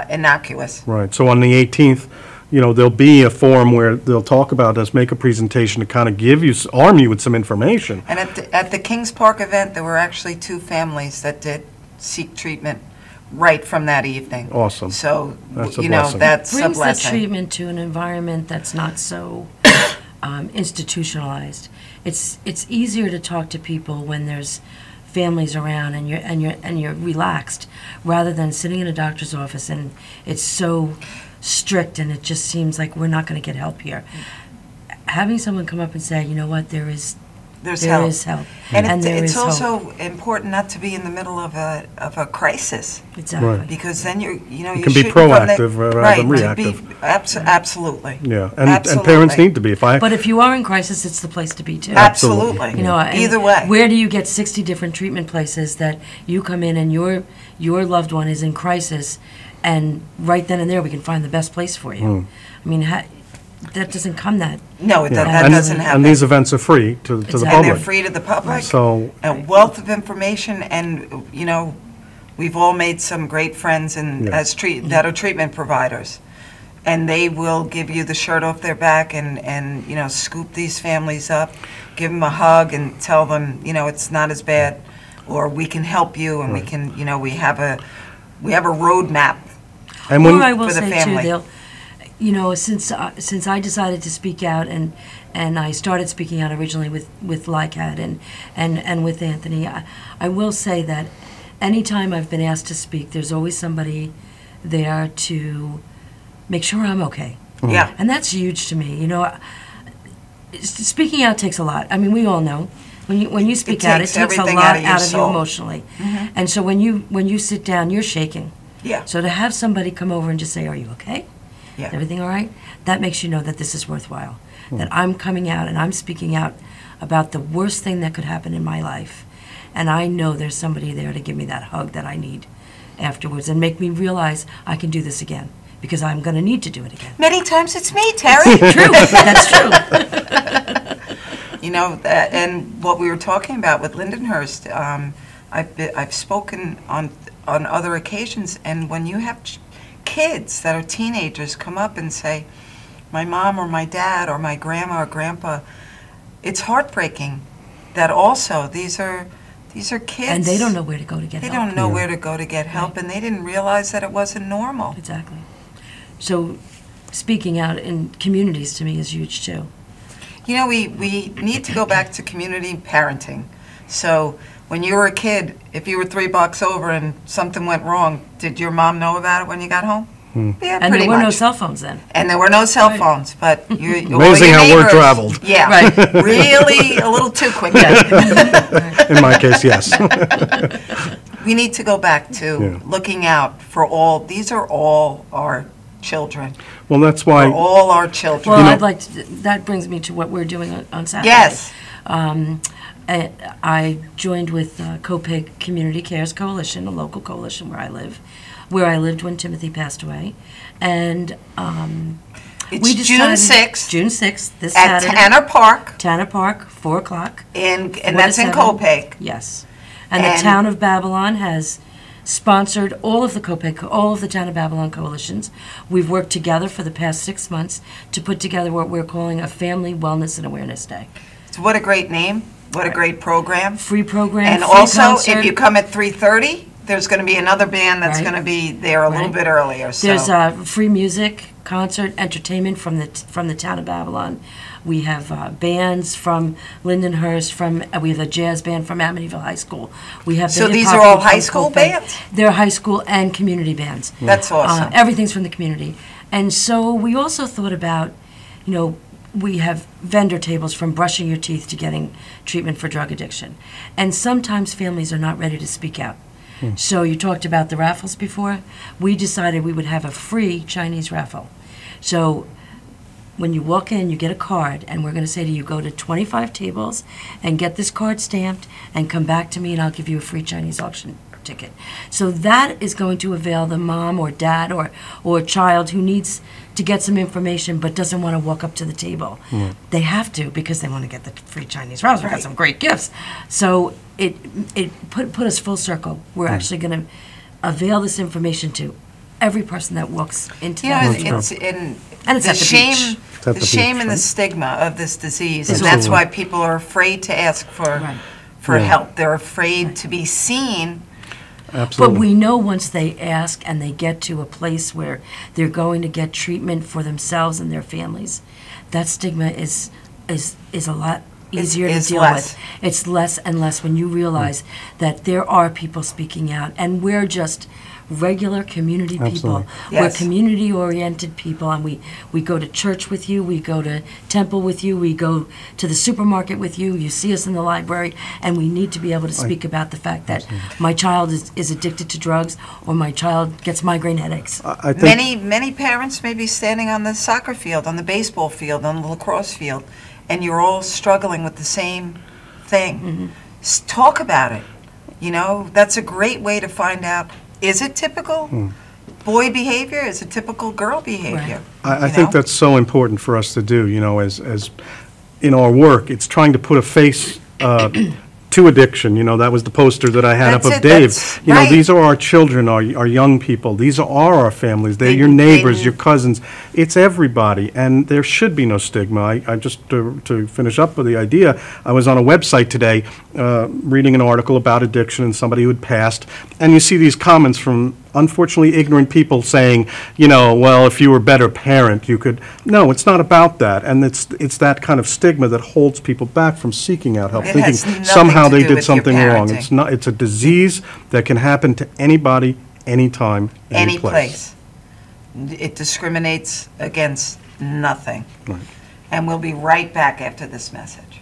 innocuous. Right. So on the 18th, you know, there'll be a forum where they'll talk about us, make a presentation to kind of give you, arm you with some information. And at the Kings Park event, there were actually 2 families that did seek treatment right from that evening. Awesome. So, that's a you know, blessing. that's a brings blessing. the treatment to an environment that's not so institutionalized. It's easier to talk to people when there's families around and you're relaxed, rather than sitting in a doctor's office and it's so strict and it just seems like we're not going to get help here. Having someone come up and say, you know what, there is help. And it's also important not to be in the middle of a crisis. Exactly. Right. Because then you can be proactive rather than reactive. Absolutely. Yeah, and parents need to be. But if you are in crisis, it's the place to be too. Absolutely. You know, either way. Where do you get 60 different treatment places that you come in and your loved one is in crisis, and right then and there we can find the best place for you? I mean, that doesn't come that. No, Yeah. that And- doesn't happen. And these events are free to the Exactly. And public. they're free to the public. So, A wealth of information, and, you know, we've all made some great friends Yeah. that are treatment providers. And they will give you the shirt off their back and, you know, scoop these families up, give them a hug and tell them, you know, it's not as bad, or we can help you, and we can, you know, we have a roadmap. and Or when, I will for the say family. too, they'll, you know, since I decided to speak out and I started speaking out originally with LICAD and with Anthony, I will say that anytime I've been asked to speak, there's always somebody there to make sure I'm okay. Yeah. And that's huge to me. You know, speaking out takes a lot. I mean, we all know. When you speak out, it takes takes a everything lot out of your out of you soul. emotionally. And so when you sit down, you're shaking. Yeah. So to have somebody come over and just say, "Are you okay? Yeah. Is everything all right?" That makes you know that this is worthwhile. That I'm coming out and I'm speaking out about the worst thing that could happen in my life. And I know there's somebody there to give me that hug that I need afterwards and make me realize I can do this again, because I'm going to need to do it again. Many times it's me, Terry. True, that's true. You know, and what we were talking about with Lindenhurst, I've spoken on other occasions, and when you have kids that are teenagers come up and say, my mom or my dad or my grandma or grandpa, it's heartbreaking that also these are kids. And they don't know where to go to get They help. don't know where to go to get help, and they didn't realize that it wasn't normal. Exactly. So speaking out in communities to me is huge too. You know, we need to go back to community parenting. So when you were a kid, if you were 3 blocks over and something went wrong, did your mom know about it when you got home? Yeah, And pretty there were no much. cell phones then. And there were no cell Right. phones, but you, all Amazing your how word neighbors- traveled. Yeah, Right. really a little too quick. in my case, yes. We need to go back to Yeah. looking out for all. These are all our children. Well, that's For why, all our children. Well, I'd like to, that brings me to what we're doing on Saturday. Yes. I joined with Copeg Community Cares Coalition, a local coalition where I lived when Timothy passed away, and It's we June decided 6th June 6th, this at Saturday, Tanner Park, Tanner Park, 4 o'clock. and 4 to that's in 7. Copeg. Yes, and And- the town of Babylon has sponsored all of the all of the town of Babylon coalitions. We've worked together for the past 6 months to put together what we're calling a Family Wellness and Awareness Day. So what a great name. What a great program. Free program, And free also, concert. if you come at 3:30, there's going to be another band that's Right. going to be there a little Right. bit earlier. So. There's free music, concert, entertainment from the town of Babylon. We have bands from Lindenhurst. We have a jazz band from Amityville High School. We have the So these hip-hop are all group from high school Copeg. bands? They're high school and community bands. That's awesome. Everything's from the community. And so we also thought about, you know, we have vendor tables from brushing your teeth to getting treatment for drug addiction. And sometimes families are not ready to speak out. So you talked about the raffles before. We decided we would have a free Chinese raffle. So when you walk in, you get a card, and we're going to say to you, go to 25 tables and get this card stamped and come back to me, and I'll give you a free Chinese auction ticket. So that is going to avail the mom or dad or child who needs to get some information but doesn't want to walk up to the table. They have to, because they want to get the free Chinese raffle. We've got some great gifts. So it put us full circle. We're actually going to avail this information to every person that walks into You that know, store. And it's the at the shame, beach. It's at the the shame beach, and the right? stigma of this disease, and Absolutely. that's why people are afraid to ask for Right. help. They're afraid to be seen. But absolutely. we know once they ask and they get to a place where they're going to get treatment for themselves and their families, that stigma is a lot easier to is deal less. with. It's less and less when you realize that there are people speaking out, and we're just regular community people. Absolutely. We're Yes. community-oriented people, and we go to church with you, we go to temple with you, we go to the supermarket with you, you see us in the library, and we need to be able to speak about the fact that my child is addicted to drugs, or my child gets migraine headaches. I think, Many parents may be standing on the soccer field, on the baseball field, on the lacrosse field, and you're all struggling with the same thing. Talk about it. You know, that's a great way to find out, is it typical? boy behavior is a typical girl behavior. I think that's so important for us to do, as in our work. It's trying to put a face to addiction. That was the poster that I had That's up of it, Dave. that's right. These are our children, our young people. These are our families. They're your neighbors, your cousins. It's everybody, and there should be no stigma. I just, to finish up with the idea, I was on a website today reading an article about addiction and somebody who had passed, and you see these comments from unfortunately ignorant people saying, well, if you were a better parent, you could. No, it's not about that, and it's that kind of stigma that holds people back from seeking out help, It thinking has nothing somehow to they do did with your something wrong. parenting. It's not. It's a disease that can happen to anybody, anytime, Any any place. place. It discriminates against nothing. Right. And we'll be right back after this message.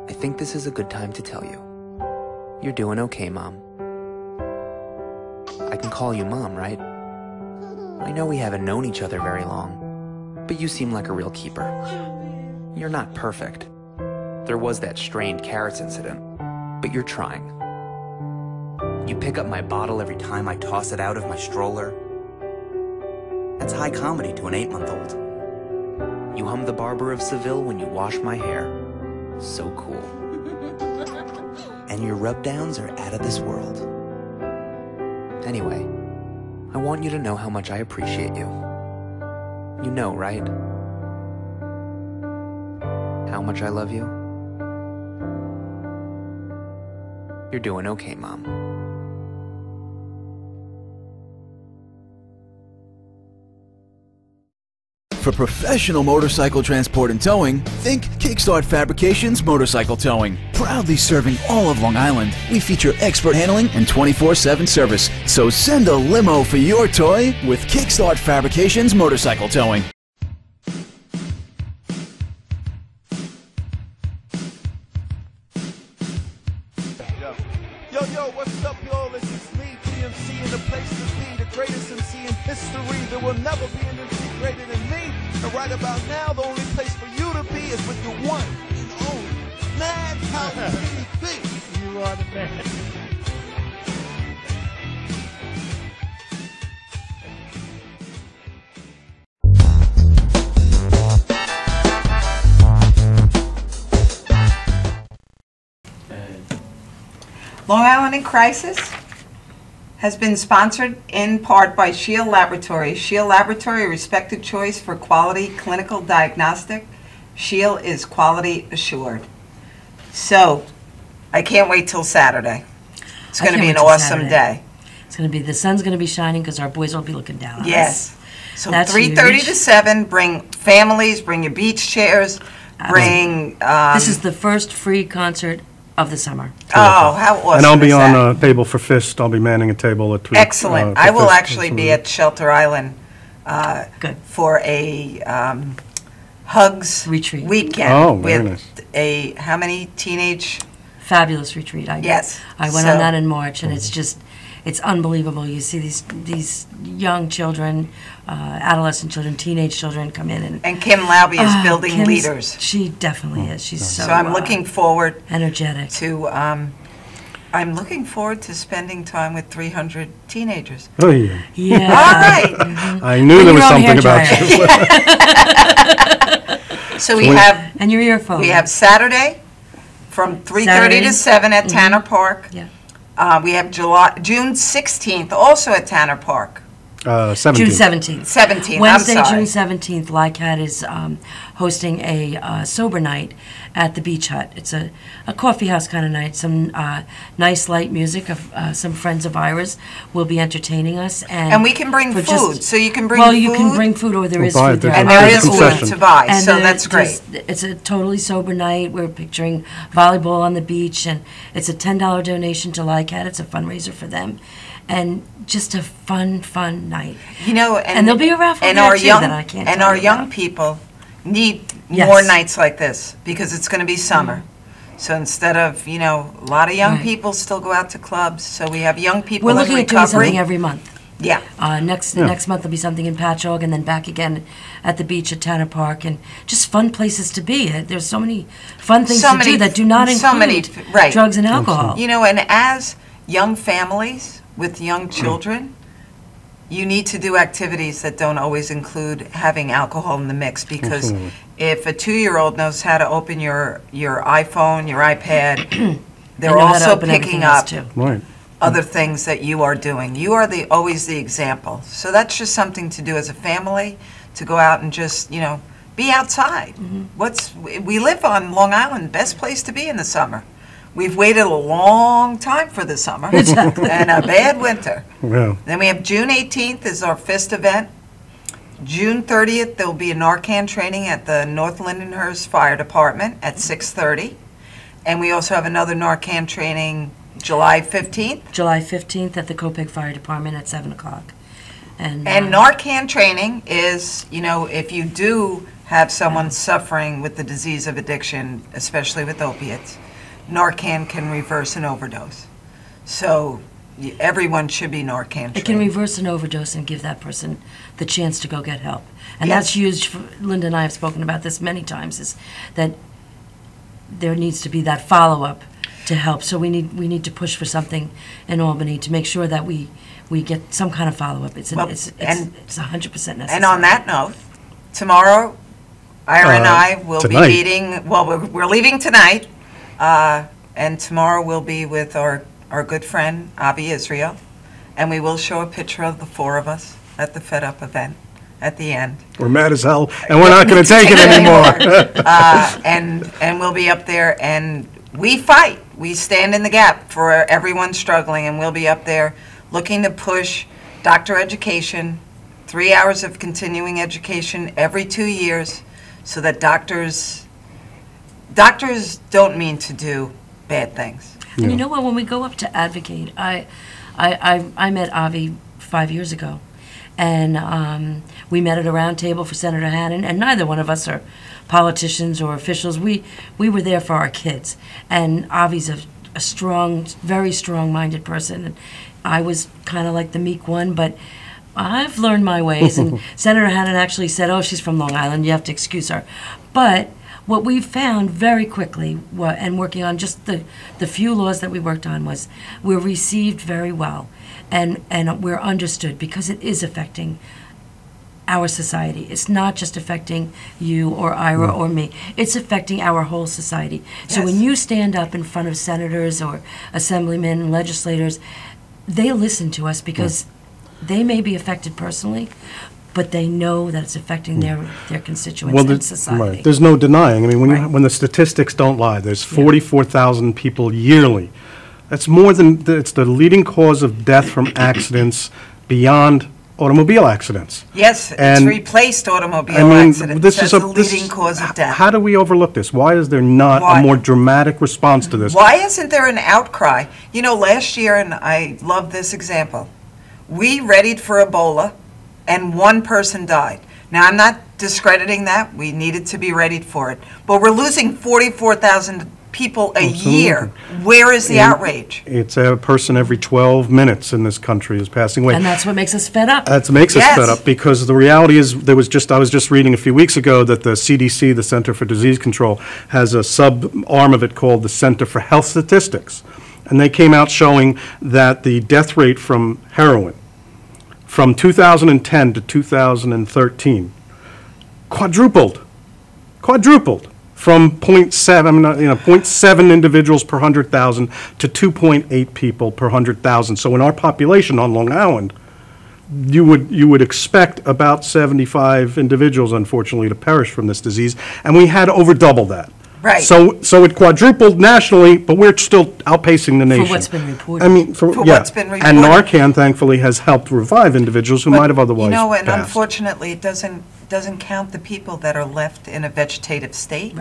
I think this is a good time to tell you. You're doing okay, Mom. I can call you Mom, right? I know we haven't known each other very long, but you seem like a real keeper. You're not perfect. There was that strained carrots incident, but you're trying. You pick up my bottle every time I toss it out of my stroller. That's high comedy to an 8-month-old. You hum the Barber of Seville when you wash my hair. So cool. And your rub-downs are out of this world. Anyway, I want you to know how much I appreciate you. You know, right? How much I love you? You're doing okay, Mom. For professional motorcycle transport and towing, think Kickstart Fabrications Motorcycle Towing. Proudly serving all of Long Island, we feature expert handling and 24/7 service. So send a limo for your toy with Kickstart Fabrications Motorcycle Towing. Yo, what's up, y'all? This is me, TMC, in the place to be, the greatest MC in history. There will never be an MC greater than me. And right about now, the only place for you to be is with the one and only Madhousetv. You are the man. Long Island in Crisis has been sponsored in part by Shield Laboratory. Shield Laboratory, a respected choice for quality clinical diagnostic. Shield is quality assured. So, I can't wait till Saturday. It's going to be an awesome day. It's going to be, the sun's going to be shining because our boys will be looking down on us. Yes. So That's 3:30 huge. to 7, bring families, bring your beach chairs, bring... This is the first free concert of the summer. Oh, how awesome And I'll be is on that? a table for Fist. I'll be manning a table at Excellent. for I will Fist. actually be at Shelter Island Good. for a Hugs Retreat. weekend Oh, very with how many teenage... Fabulous retreat. Yes. I went So- on that in March, and it's just, it's unbelievable. You see these young children, adolescent children, teenage children come in And Kim Laube is building Kim's- leaders. She definitely is. She's so So I'm looking forward energetic. to... I'm looking forward to spending time with 300 teenagers. Oh, yeah. Yeah. All right. I knew Bring there was your own something about hairdryer. you. So we have And your earphone. Saturday from 3:30 to 7 at Tanner Park. Yeah. We have June 16th, also at Tanner Park. 17. June 17th. 17th, Wednesday, I'm sorry. June 17th, LICAT is hosting a sober night at the Beach Hut. It's a coffee house kind of night. Some nice light music of some friends of ours will be entertaining us. And we can bring for food, so you can bring well, food. you can bring food, or there We'll is buy food it. there. And There's there a is food concession. to buy, And, so that's great. It's a totally sober night. We're picturing volleyball on the beach, and it's a $10 donation to LICAT. It's a fundraiser for them. And just a fun night. You know, And there'll be a raffle and there, our too, young that I can't and tell our you young about. people need Yes. more nights like this because it's going to be summer. So instead of, a lot of young Right. people still go out to clubs. So we have young people We're in looking at doing recovery. something every month. Yeah. Next month there'll be something in Patchogue, and then back again at the beach at Tanner Park, and just fun places to be. There's so many fun things to do that do not include drugs and alcohol. You know, and as young families with young children, you need to do activities that don't always include having alcohol in the mix, because if a 2-year-old knows how to open your iPhone, your iPad, they're also picking up other things that you are doing. You are always the example. So that's just something to do as a family, to go out and just, you know, be outside. We live on Long Island, best place to be in the summer. We've waited a long time for the summer and a bad winter. Yeah. Then we have June 18th is our FIST event. June 30th, there will be a Narcan training at the North Lindenhurst Fire Department at 6:30. And we also have another Narcan training July 15th. July 15th at the Copeg Fire Department at 7 o'clock. And Narcan training is, you know, if you do have someone suffering with the disease of addiction, especially with opiates, Narcan can reverse an overdose. So everyone should be Narcan trained. It can reverse an overdose and give that person the chance to go get help. And that's used, Linda and I have spoken about this many times, is that there needs to be that follow-up to help. So we need to push for something in Albany to make sure that we get some kind of follow-up. It's 100% necessary. And on that note, tomorrow, Ira and I will be meeting, well, we're leaving tonight, and tomorrow we'll be with our good friend, Avi Israel, and we will show a picture of the 4 of us at the Fed Up event at the end. We're mad as hell, and we're not going to take it anymore. And we'll be up there, and we fight. We stand in the gap for everyone struggling, and we'll be up there looking to push doctor education, 3 hours of continuing education every 2 years, so that doctors don't mean to do bad things. And you know what? When we go up to advocate, I met Avi 5 years ago, and we met at a round table for Senator Hannon, and neither one of us are politicians or officials. We were there for our kids, and Avi's a strong, very strong-minded person, and I was kind of like the meek one, but I've learned my ways, and Senator Hannon actually said, "Oh, she's from Long Island, you have to excuse her." But what we found very quickly, and working on just the few laws that we worked on, was we're received very well, and we're understood, because it is affecting our society. It's not just affecting you or Ira or me. It's affecting our whole society. So when you stand up in front of senators or assemblymen and legislators, they listen to us, because they may be affected personally, but they know that it's affecting their constituents and society. Right. There's no denying. I mean, when the statistics don't lie, there's 44,000 people yearly. That's more than, it's the leading cause of death from accidents beyond automobile accidents. Yes, it's replaced automobile accidents. This is the leading cause of death. How do we overlook this? Why is there not a more dramatic response to this? Why isn't there an outcry? You know, last year, and I love this example, we readied for Ebola, and 1 person died. Now, I'm not discrediting that. We needed to be readied for it. But we're losing 44,000 people a year. Where is the outrage? It's a person every 12 minutes in this country is passing away. And that's what makes us fed up. That makes us fed up, because the reality is, I was just reading a few weeks ago that the CDC, the Center for Disease Control, has a sub-arm of it called the Center for Health Statistics. And they came out showing that the death rate from heroin from 2010 to 2013 quadrupled from 0.7 individuals per 100,000 to 2.8 people per 100,000. So in our population on Long Island, you would expect about 75 individuals, unfortunately, to perish from this disease, and we had over double that. Right. So it quadrupled nationally, but we're still outpacing the nation. For what's been reported. I mean, for what's been reported. And Narcan, thankfully, has helped revive individuals who might have otherwise You know, and passed. unfortunately, it doesn't count the people that are left in a vegetative state,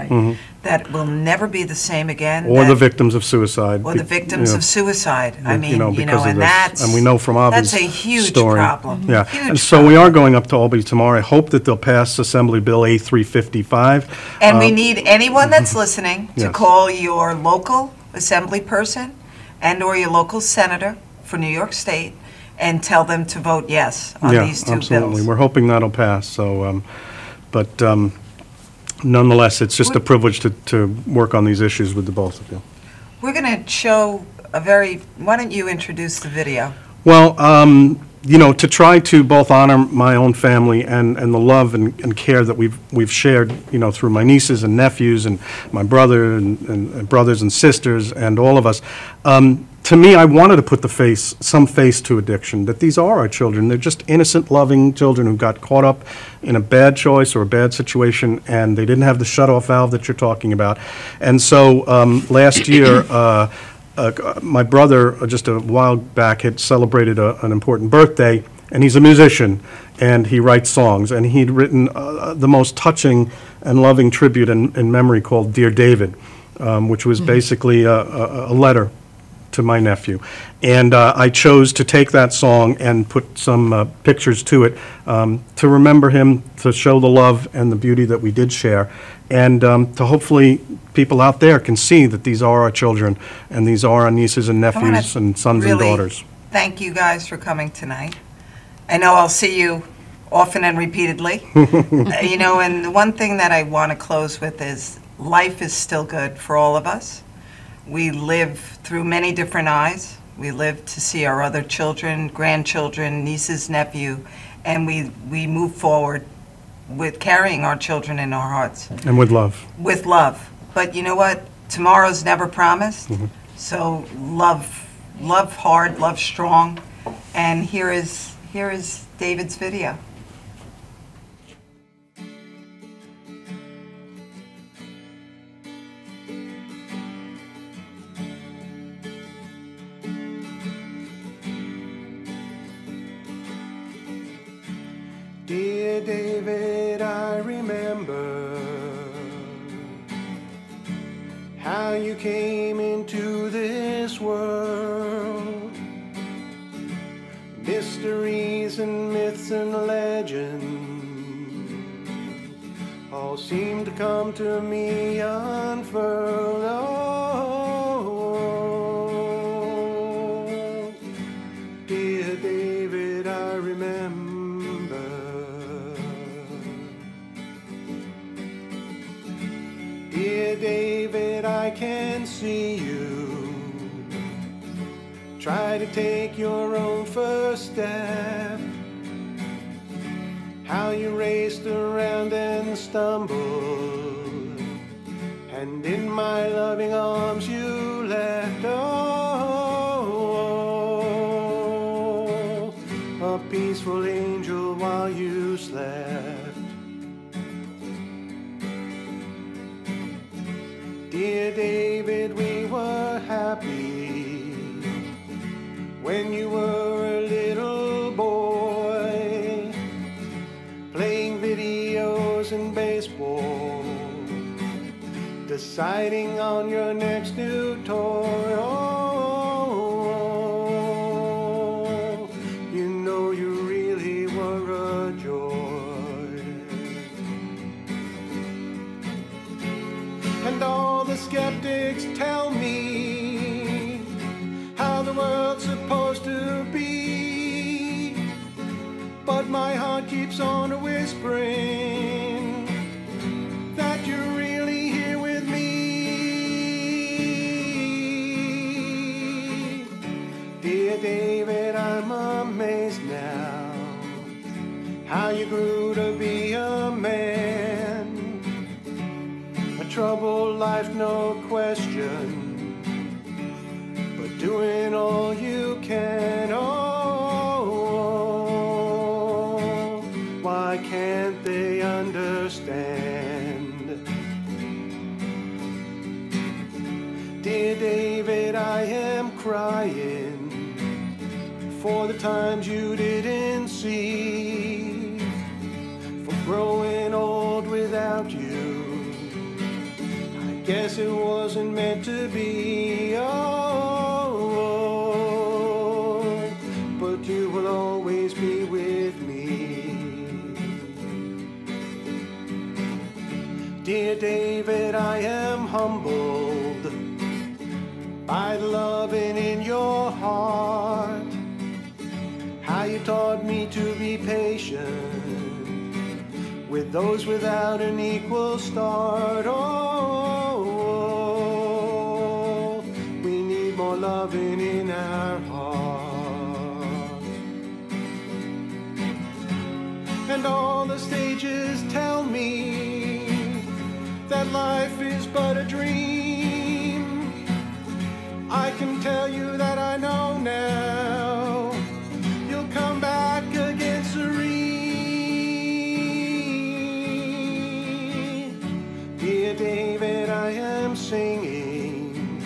that will never be the same again. Or the victims of suicide. Or the victims of suicide. I mean, and and we know from Avi's that's a huge story. problem. Yeah, Huge and so we are going up to Albany tomorrow. I hope that they'll pass Assembly Bill A355. And we need anyone that's listening to call your local assembly person and or your local senator for New York State and tell them to vote yes on Yeah, these two absolutely. bills. We're hoping that'll pass, so, but nonetheless, it's just a privilege to work on these issues with the both of you. We're going to show why don't you introduce the video? Well, you know, to try to both honor my own family and the love and care that we've shared, you know, through my nieces and nephews and my brother and brothers and sisters and all of us. To me, I wanted to put some face to addiction, that these are our children. They're just innocent, loving children who got caught up in a bad choice or a bad situation, and they didn't have the shut-off valve that you're talking about. And so last year, my brother, just a while back, had celebrated an important birthday, and he's a musician, and he writes songs, and he'd written the most touching and loving tribute in memory called Dear David, which was basically a letter to my nephew. And I chose to take that song and put some pictures to it to remember him, to show the love and the beauty that we did share, and to hopefully people out there can see that these are our children and these are our nieces and nephews and sons and daughters. Thank you guys for coming tonight. I know I'll see you often and repeatedly. You know, and the one thing that I want to close with is life is still good for all of us. We live through many different eyes. We live to see our other children, grandchildren, nieces, nephew, and we move forward with carrying our children in our hearts. And with love. With love. But you know what? Tomorrow's never promised. So love hard, love strong. And here is David's video. Dear David, I remember how you came into this world. Mysteries and myths and legends all seem to come to me unfurled. Oh, dear David, I remember. Dear David, I can see you try to take your own first step. How you raced around and stumbled, and in my loving arms you left. Oh, a peaceful angel while you slept. Dear David, we were happy when you were a little boy, playing videos and baseball, deciding on your next new toy. Oh, you know you really were a joy. And all the skeptics tell me how the world's supposed to be, but my heart keeps on whispering that you're really here with me. Dear David, I'm amazed now how you grew to be a man. A troubled life, no question, but doing all you can. Oh, why can't they understand? Dear David, I am crying for the times you didn't see, for growing old without you. I guess it wasn't meant to be. Oh, but you will always be with me. Dear David, I am humbled by the loving in your heart. he taught me to be patient with those without an equal start. Oh, we need more loving in our hearts. And all the stages tell me that life is but a dream. I can tell you that I know now you'll come back again serene. Dear David, I am singing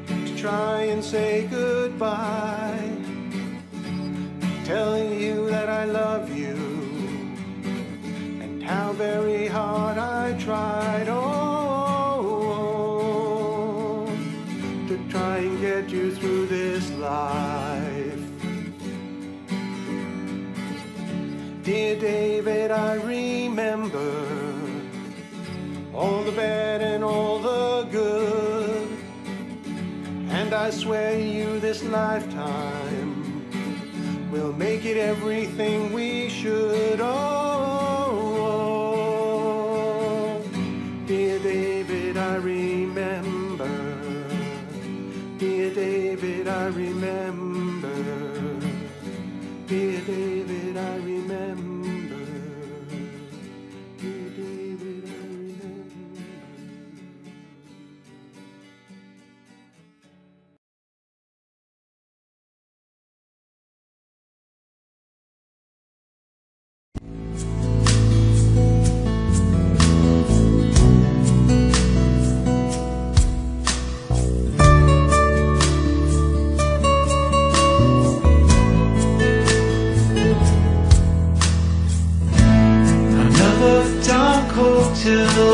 to try and say goodbye, telling you that I love you and how very hard I tried. Oh, to try and get you through this life. Dear David, I remember all the bad and all the good, and I swear you this lifetime we'll make it everything we should. Oh, dear David, I remember. Dear David, I remember. Dear David, I remember. Dear David, I remember. Another dark hotel